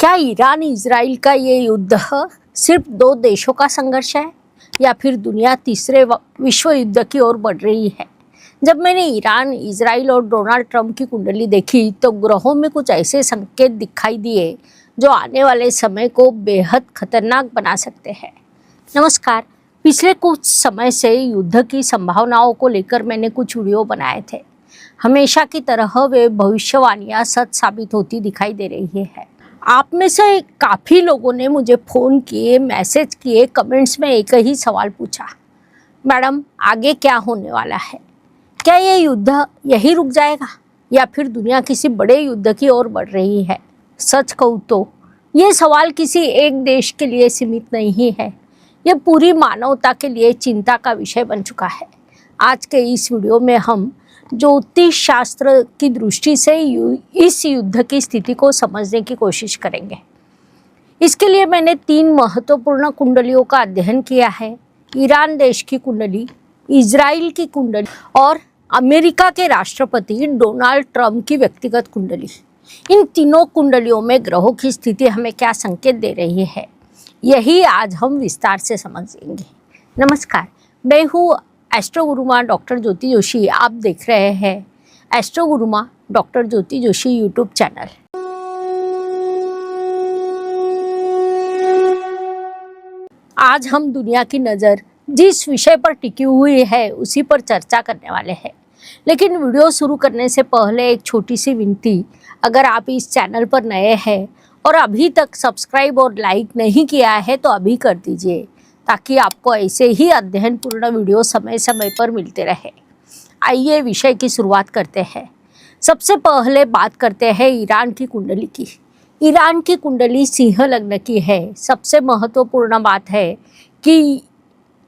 क्या Iran Israel का ये युद्ध सिर्फ दो देशों का संघर्ष है या फिर दुनिया तीसरे विश्व युद्ध की ओर बढ़ रही है? जब मैंने ईरान, इजराइल और डोनाल्ड ट्रंप की कुंडली देखी तो ग्रहों में कुछ ऐसे संकेत दिखाई दिए जो आने वाले समय को बेहद खतरनाक बना सकते हैं। नमस्कार। पिछले कुछ समय से युद्ध की संभावनाओं को लेकर मैंने कुछ वीडियो बनाए थे। हमेशा की तरह वे भविष्यवाणियां सच साबित होती दिखाई दे रही है। आप में से काफ़ी लोगों ने मुझे फ़ोन किए, मैसेज किए, कमेंट्स में एक ही सवाल पूछा, मैडम आगे क्या होने वाला है? क्या ये युद्ध यही रुक जाएगा या फिर दुनिया किसी बड़े युद्ध की ओर बढ़ रही है? सच कहूँ तो ये सवाल किसी एक देश के लिए सीमित नहीं है, ये पूरी मानवता के लिए चिंता का विषय बन चुका है। आज के इस वीडियो में हम ज्योतिष शास्त्र की दृष्टि से इस युद्ध की स्थिति को समझने की कोशिश करेंगे। इसके लिए मैंने 3 महत्वपूर्ण कुंडलियों का अध्ययन किया है। ईरान देश की कुंडली, इजराइल की कुंडली और अमेरिका के राष्ट्रपति डोनाल्ड ट्रंप की व्यक्तिगत कुंडली। इन तीनों कुंडलियों में ग्रहों की स्थिति हमें क्या संकेत दे रही है, यही आज हम विस्तार से समझेंगे। नमस्कार, मैं हूँ एस्ट्रो गुरुमा डॉक्टर ज्योति जोशी। आप देख रहे हैं एस्ट्रो गुरुमा डॉक्टर ज्योति जोशी यूट्यूब चैनल। आज हम दुनिया की नज़र जिस विषय पर टिकी हुई है उसी पर चर्चा करने वाले हैं। लेकिन वीडियो शुरू करने से पहले एक छोटी सी विनती, अगर आप इस चैनल पर नए हैं और अभी तक सब्सक्राइब और लाइक नहीं किया है तो अभी कर दीजिए, ताकि आपको ऐसे ही अध्ययन पूर्ण वीडियो समय समय पर मिलते रहे। आइए विषय की शुरुआत करते हैं। सबसे पहले बात करते हैं ईरान की कुंडली की। ईरान की कुंडली सिंह लग्न की है। सबसे महत्वपूर्ण बात है कि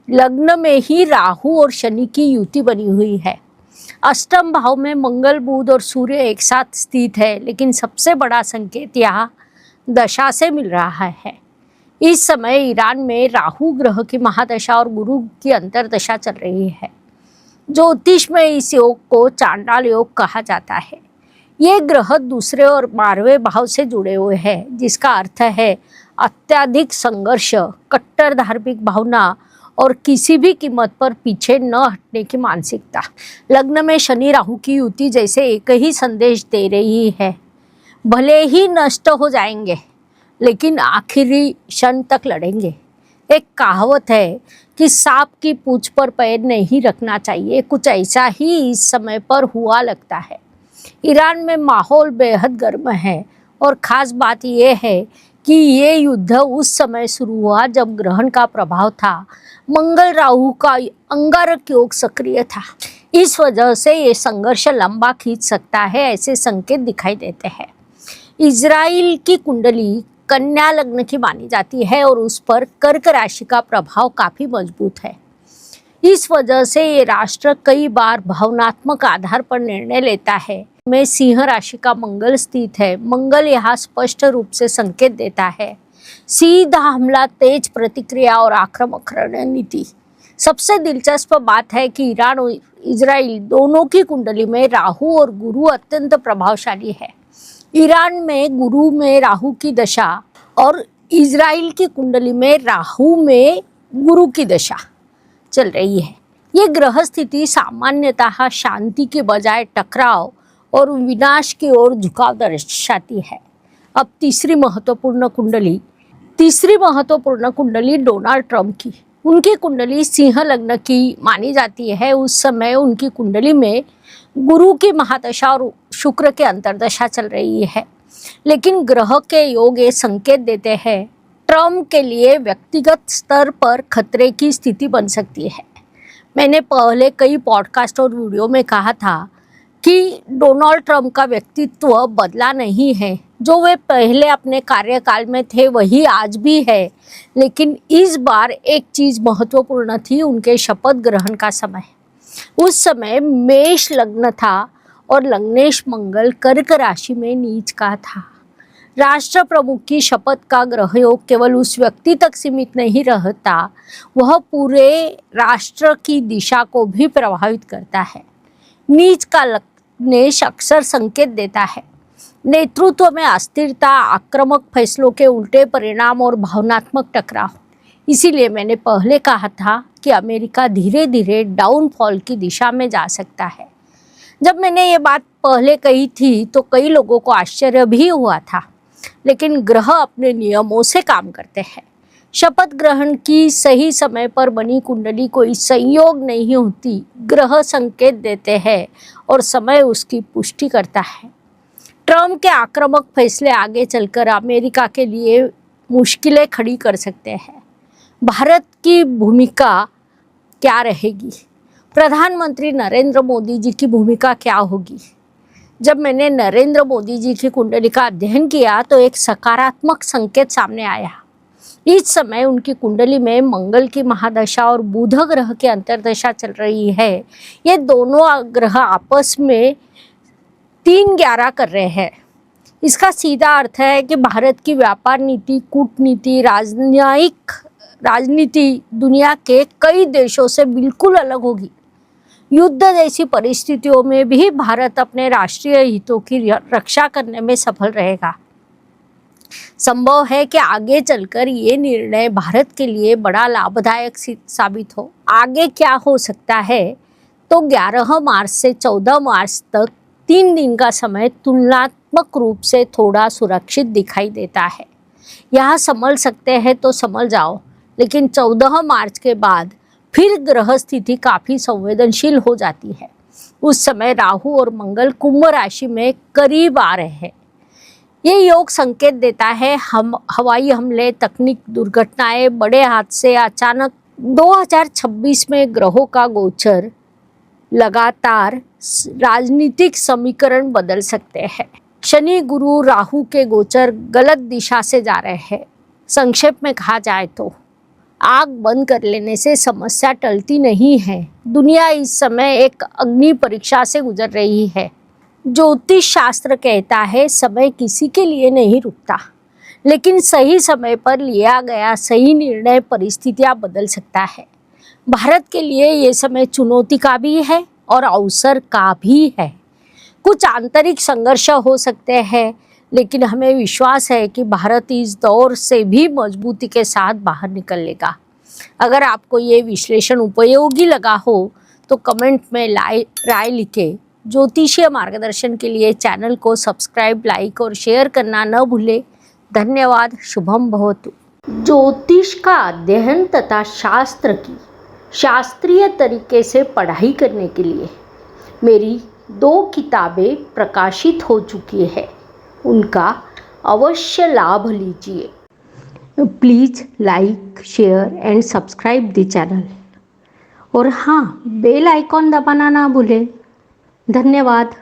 लग्न में ही राहु और शनि की युति बनी हुई है। अष्टम भाव में मंगल, बुध और सूर्य एक साथ स्थित है, लेकिन सबसे बड़ा संकेत यहाँ दशा से मिल रहा है। इस समय ईरान में राहु ग्रह की महादशा और गुरु की अंतरदशा चल रही है। ज्योतिष में इस योग को चांडाल योग कहा जाता है। ये ग्रह दूसरे और 12वें भाव से जुड़े हुए हैं, जिसका अर्थ है अत्यधिक संघर्ष, कट्टर धार्मिक भावना और किसी भी कीमत पर पीछे न हटने की मानसिकता। लग्न में शनि राहु की युति जैसे एक ही संदेश दे रही है, भले ही नष्ट हो जाएंगे लेकिन आखिरी क्षण तक लड़ेंगे। एक कहावत है कि सांप की पूंछ पर पैर नहीं रखना चाहिए, कुछ ऐसा ही इस समय पर हुआ लगता है। ईरान में माहौल बेहद गर्म है और ख़ास बात यह है कि ये युद्ध उस समय शुरू हुआ जब ग्रहण का प्रभाव था। मंगल राहु का अंगारक योग सक्रिय था। इस वजह से ये संघर्ष लंबा खींच सकता है, ऐसे संकेत दिखाई देते हैं। इजराइल की कुंडली कन्या लग्न की मानी जाती है और उस पर कर्क राशि का प्रभाव काफ़ी मजबूत है। इस वजह से ये राष्ट्र कई बार भावनात्मक आधार पर निर्णय लेता है। में सिंह राशि का मंगल स्थित है। मंगल यहाँ स्पष्ट रूप से संकेत देता है सीधा हमला, तेज प्रतिक्रिया और आक्रामक रणनीति। सबसे दिलचस्प बात है कि ईरान और इजराइल दोनों की कुंडली में राहु और गुरु अत्यंत प्रभावशाली है। ईरान में गुरु में राहु की दशा और इजराइल की कुंडली में राहु में गुरु की दशा चल रही है। ये ग्रह स्थिति सामान्यतः शांति के बजाय टकराव और विनाश की ओर झुकाव दर्शाती है। अब तीसरी महत्वपूर्ण कुंडली डोनाल्ड ट्रंप की। उनकी कुंडली सिंह लग्न की मानी जाती है। उस समय उनकी कुंडली में गुरु की महादशा और शुक्र के अंतरदशा चल रही है, लेकिन ग्रह के योग ये संकेत देते हैं ट्रंप के लिए व्यक्तिगत स्तर पर खतरे की स्थिति बन सकती है। मैंने पहले कई पॉडकास्ट और वीडियो में कहा था कि डोनाल्ड ट्रंप का व्यक्तित्व बदला नहीं है। जो वे पहले अपने कार्यकाल में थे वही आज भी है, लेकिन इस बार एक चीज़ महत्वपूर्ण थी, उनके शपथ ग्रहण का समय। उस समय मेष लग्न था और लग्नेश मंगल कर्क राशि में नीच का था। राष्ट्र प्रमुख की शपथ का ग्रह योग केवल उस व्यक्ति तक सीमित नहीं रहता, वह पूरे राष्ट्र की दिशा को भी प्रभावित करता है। नीच का लग्नेश अक्सर संकेत देता है नेतृत्व में अस्थिरता, आक्रामक फैसलों के उल्टे परिणाम और भावनात्मक टकराव। इसीलिए मैंने पहले कहा था कि अमेरिका धीरे धीरे डाउनफॉल की दिशा में जा सकता है। जब मैंने ये बात पहले कही थी तो कई लोगों को आश्चर्य भी हुआ था, लेकिन ग्रह अपने नियमों से काम करते हैं। शपथ ग्रहण की सही समय पर बनी कुंडली कोई संयोग नहीं होती, ग्रह संकेत देते हैं और समय उसकी पुष्टि करता है। ट्रम्प के आक्रामक फैसले आगे चलकर अमेरिका के लिए मुश्किलें खड़ी कर सकते हैं। भारत की भूमिका क्या रहेगी? प्रधानमंत्री नरेंद्र मोदी जी की भूमिका क्या होगी? जब मैंने नरेंद्र मोदी जी की कुंडली का अध्ययन किया तो एक सकारात्मक संकेत सामने आया। इस समय उनकी कुंडली में मंगल की महादशा और बुध ग्रह की अंतर्दशा चल रही है। ये दोनों ग्रह आपस में 3-11 कर रहे हैं। इसका सीधा अर्थ है कि भारत की व्यापार नीति, कूटनीति, राजनीति दुनिया के कई देशों से बिल्कुल अलग होगी। युद्ध जैसी परिस्थितियों में भी भारत अपने राष्ट्रीय हितों की रक्षा करने में सफल रहेगा। संभव है कि आगे चलकर ये निर्णय भारत के लिए बड़ा लाभदायक साबित हो। आगे क्या हो सकता है? तो 11 मार्च से 14 मार्च तक 3 दिन का समय तुलनात्मक रूप से थोड़ा सुरक्षित दिखाई देता है। यहाँ संभल सकते हैं तो संभल जाओ, लेकिन 14 मार्च के बाद फिर ग्रह स्थिति काफ़ी संवेदनशील हो जाती है। उस समय राहु और मंगल कुंभ राशि में करीब आ रहे हैं। ये योग संकेत देता है हम हवाई हमले, तकनीक दुर्घटनाएं, बड़े हादसे, अचानक 2026 में ग्रहों का गोचर लगातार राजनीतिक समीकरण बदल सकते हैं। शनि, गुरु, राहु के गोचर गलत दिशा से जा रहे हैं। संक्षेप में कहा जाए तो आग बंद कर लेने से समस्या टलती नहीं है। दुनिया इस समय एक अग्नि परीक्षा से गुजर रही है। ज्योतिष शास्त्र कहता है समय किसी के लिए नहीं रुकता, लेकिन सही समय पर लिया गया सही निर्णय परिस्थितियां बदल सकता है। भारत के लिए ये समय चुनौती का भी है और अवसर का भी है। कुछ आंतरिक संघर्ष हो सकते हैं, लेकिन हमें विश्वास है कि भारत इस दौर से भी मजबूती के साथ बाहर निकलेगा। अगर आपको ये विश्लेषण उपयोगी लगा हो तो कमेंट में राय लिखें। ज्योतिषीय मार्गदर्शन के लिए चैनल को सब्सक्राइब, लाइक और शेयर करना न भूलें। धन्यवाद। शुभम भवतु। ज्योतिष का अध्ययन तथा शास्त्र की शास्त्रीय तरीके से पढ़ाई करने के लिए मेरी 2 किताबें प्रकाशित हो चुकी है, उनका अवश्य लाभ लीजिए। Please like, share and subscribe the channel. और हाँ, बेल आइकॉन दबाना ना भूलें। धन्यवाद।